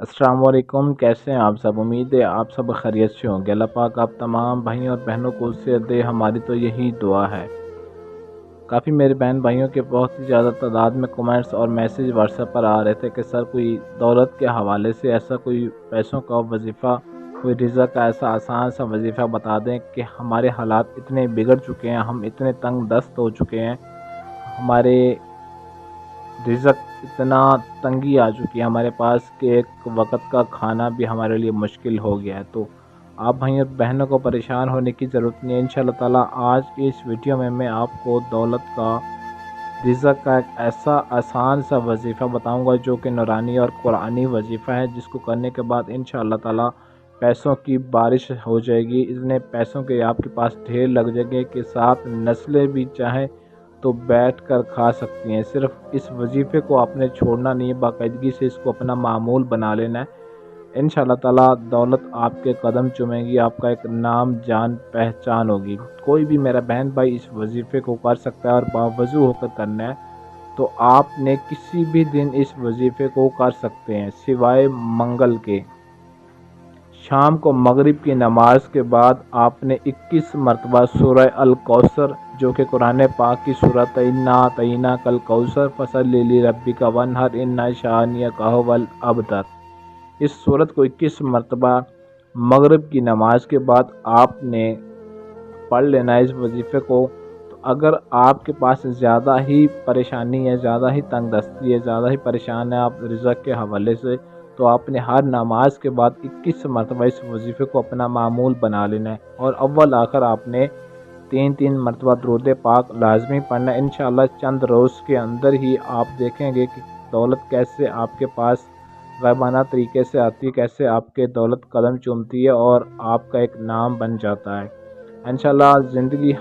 السلام علیکم، کیسے ہیں آپ سب؟ امید ہے آپ سب خیریت سے ہوں گے۔ اللہ پاک آپ تمام بھائیوں اور بہنوں کو صحت دے، ہماری تو یہی دعا ہے۔ کافی میرے بہن بھائیوں کے بہت ہی زیادہ تعداد میں کمنٹس اور میسیج واٹس ایپ پر آ رہے تھے کہ سر کوئی دولت کے حوالے سے ایسا کوئی پیسوں کا وظیفہ، کوئی رزق کا ایسا آسان سا وظیفہ بتا دیں کہ ہمارے حالات اتنے بگڑ چکے ہیں، ہم اتنے تنگ دست ہو چکے ہیں، ہمارے رزق اتنا تنگی آ چکی ہے ہمارے پاس کہ ایک وقت کا کھانا بھی ہمارے لیے مشکل ہو گیا ہے۔ تو آپ بھائی اور بہنوں کو پریشان ہونے کی ضرورت نہیں ہے۔ انشاءاللہ تعالی آج کی اس ویڈیو میں آپ کو دولت کا، رزق کا ایک ایسا آسان سا وظیفہ بتاؤں گا جو کہ نورانی اور قرآنی وظیفہ ہے، جس کو کرنے کے بعد انشاءاللہ تعالی پیسوں کی بارش ہو جائے گی۔ اتنے پیسوں کے آپ کے پاس ڈھیر لگ جائیں گے کہ 7 نسلیں بھی چاہیں تو بیٹھ کر کھا سکتی ہیں۔ صرف اس وظیفے کو آپ نے چھوڑنا نہیں ہے، باقاعدگی سے اس کو اپنا معمول بنا لینا ہے۔ انشاءاللہ تعالی دولت آپ کے قدم چومے گی، آپ کا ایک نام جان پہچان ہوگی۔ کوئی بھی میرا بہن بھائی اس وظیفے کو کر سکتا ہے اور باوضو ہو کر کرنا ہے، تو آپ نے کسی بھی دن اس وظیفے کو کر سکتے ہیں سوائے منگل کے۔ شام کو مغرب کی نماز کے بعد آپ نے 21 مرتبہ سورہ الکوثر، جو کہ قرآن پاک کی سورۃ انا اعطیناک الکوثر فصلی لربک وانحر ان شانئک ھو الابتر، اس سورت کو 21 مرتبہ مغرب کی نماز کے بعد آپ نے پڑھ لینا ہے اس وظیفے کو۔ تو اگر آپ کے پاس زیادہ ہی پریشانی ہے، زیادہ ہی تنگ دستی ہے، زیادہ ہی پریشان ہے آپ رزق کے حوالے سے، تو آپ نے ہر نماز کے بعد 21 مرتبہ اس وظیفے کو اپنا معمول بنا لینا ہے، اور اول آخر آپ نے 3 مرتبہ درود پاک لازمی پڑھنا ہے۔ انشاءاللہ چند روز کے اندر ہی آپ دیکھیں گے کہ دولت کیسے آپ کے پاس غیبانہ طریقے سے آتی ہے، کیسے آپ کے دولت قدم چومتی ہے اور آپ کا ایک نام بن جاتا ہے۔ انشاءاللہ زندگی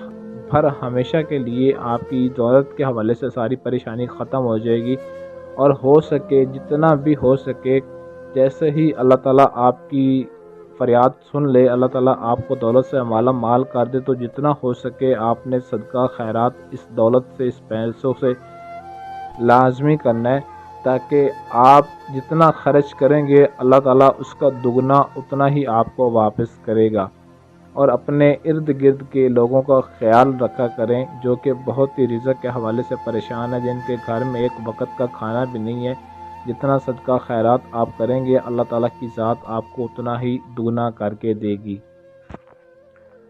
بھر ہمیشہ کے لیے آپ کی دولت کے حوالے سے ساری پریشانی ختم ہو جائے گی، اور ہو سکے جتنا بھی ہو سکے، جیسے ہی اللہ تعالیٰ آپ کی فریاد سن لے، اللہ تعالیٰ آپ کو دولت سے مالا مال کر دے، تو جتنا ہو سکے آپ نے صدقہ خیرات اس دولت سے، اس پیسوں سے لازمی کرنا ہے، تاکہ آپ جتنا خرچ کریں گے اللہ تعالیٰ اس کا دگنا اتنا ہی آپ کو واپس کرے گا۔ اور اپنے ارد گرد کے لوگوں کا خیال رکھا کریں جو کہ بہت ہی رزق کے حوالے سے پریشان ہیں، جن کے گھر میں ایک وقت کا کھانا بھی نہیں ہے۔ جتنا صدقہ خیرات آپ کریں گے اللہ تعالیٰ کی ذات آپ کو اتنا ہی دگنا کر کے دے گی۔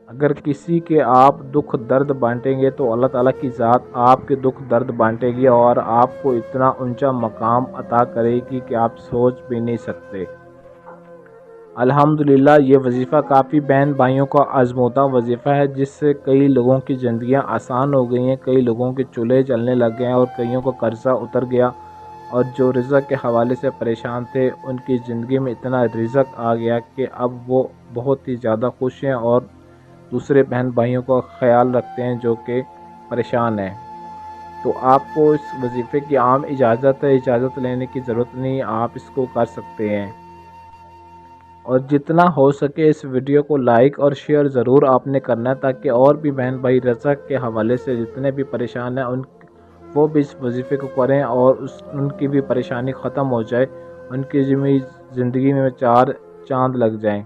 اگر کسی کے آپ دکھ درد بانٹیں گے تو اللہ تعالیٰ کی ذات آپ کے دکھ درد بانٹے گی، اور آپ کو اتنا اونچا مقام عطا کرے گی کہ آپ سوچ بھی نہیں سکتے۔ الحمدللہ یہ وظیفہ کافی بہن بھائیوں کا آزمودہ وظیفہ ہے، جس سے کئی لوگوں کی زندگیاں آسان ہو گئی ہیں، کئی لوگوں کے چولہے جلنے لگ گئے ہیں، اور کئیوں کو قرضہ اتر گیا، اور جو رزق کے حوالے سے پریشان تھے ان کی زندگی میں اتنا رزق آ گیا کہ اب وہ بہت ہی زیادہ خوش ہیں اور دوسرے بہن بھائیوں کا خیال رکھتے ہیں جو کہ پریشان ہیں۔ تو آپ کو اس وظیفے کی عام اجازت ہے، اجازت لینے کی ضرورت نہیں، آپ اس کو کر سکتے ہیں۔ اور جتنا ہو سکے اس ویڈیو کو لائک اور شیئر ضرور آپ نے کرنا ہے، تاکہ اور بھی بہن بھائی رزق کے حوالے سے جتنے بھی پریشان ہیں وہ بھی اس وظیفے کو کریں، اور ان کی بھی پریشانی ختم ہو جائے، ان کی زندگی میں 4 چاند لگ جائیں۔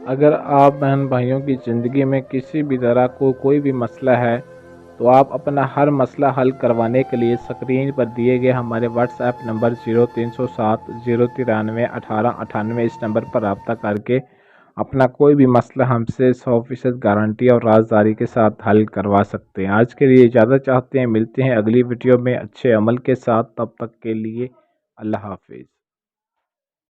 اگر آپ بہن بھائیوں کی زندگی میں کسی بھی طرح کوئی بھی مسئلہ ہے، تو آپ اپنا ہر مسئلہ حل کروانے کے لیے اسکرین پر دیے گئے ہمارے واٹس ایپ نمبر 0307 093 1898 اس نمبر پر رابطہ کر کے اپنا کوئی بھی مسئلہ ہم سے 100% گارنٹی اور رازداری کے ساتھ حل کروا سکتے ہیں۔ آج کے لیے اجازت چاہتے ہیں، ملتے ہیں اگلی ویڈیو میں اچھے عمل کے ساتھ، تب تک کے لیے اللہ حافظ۔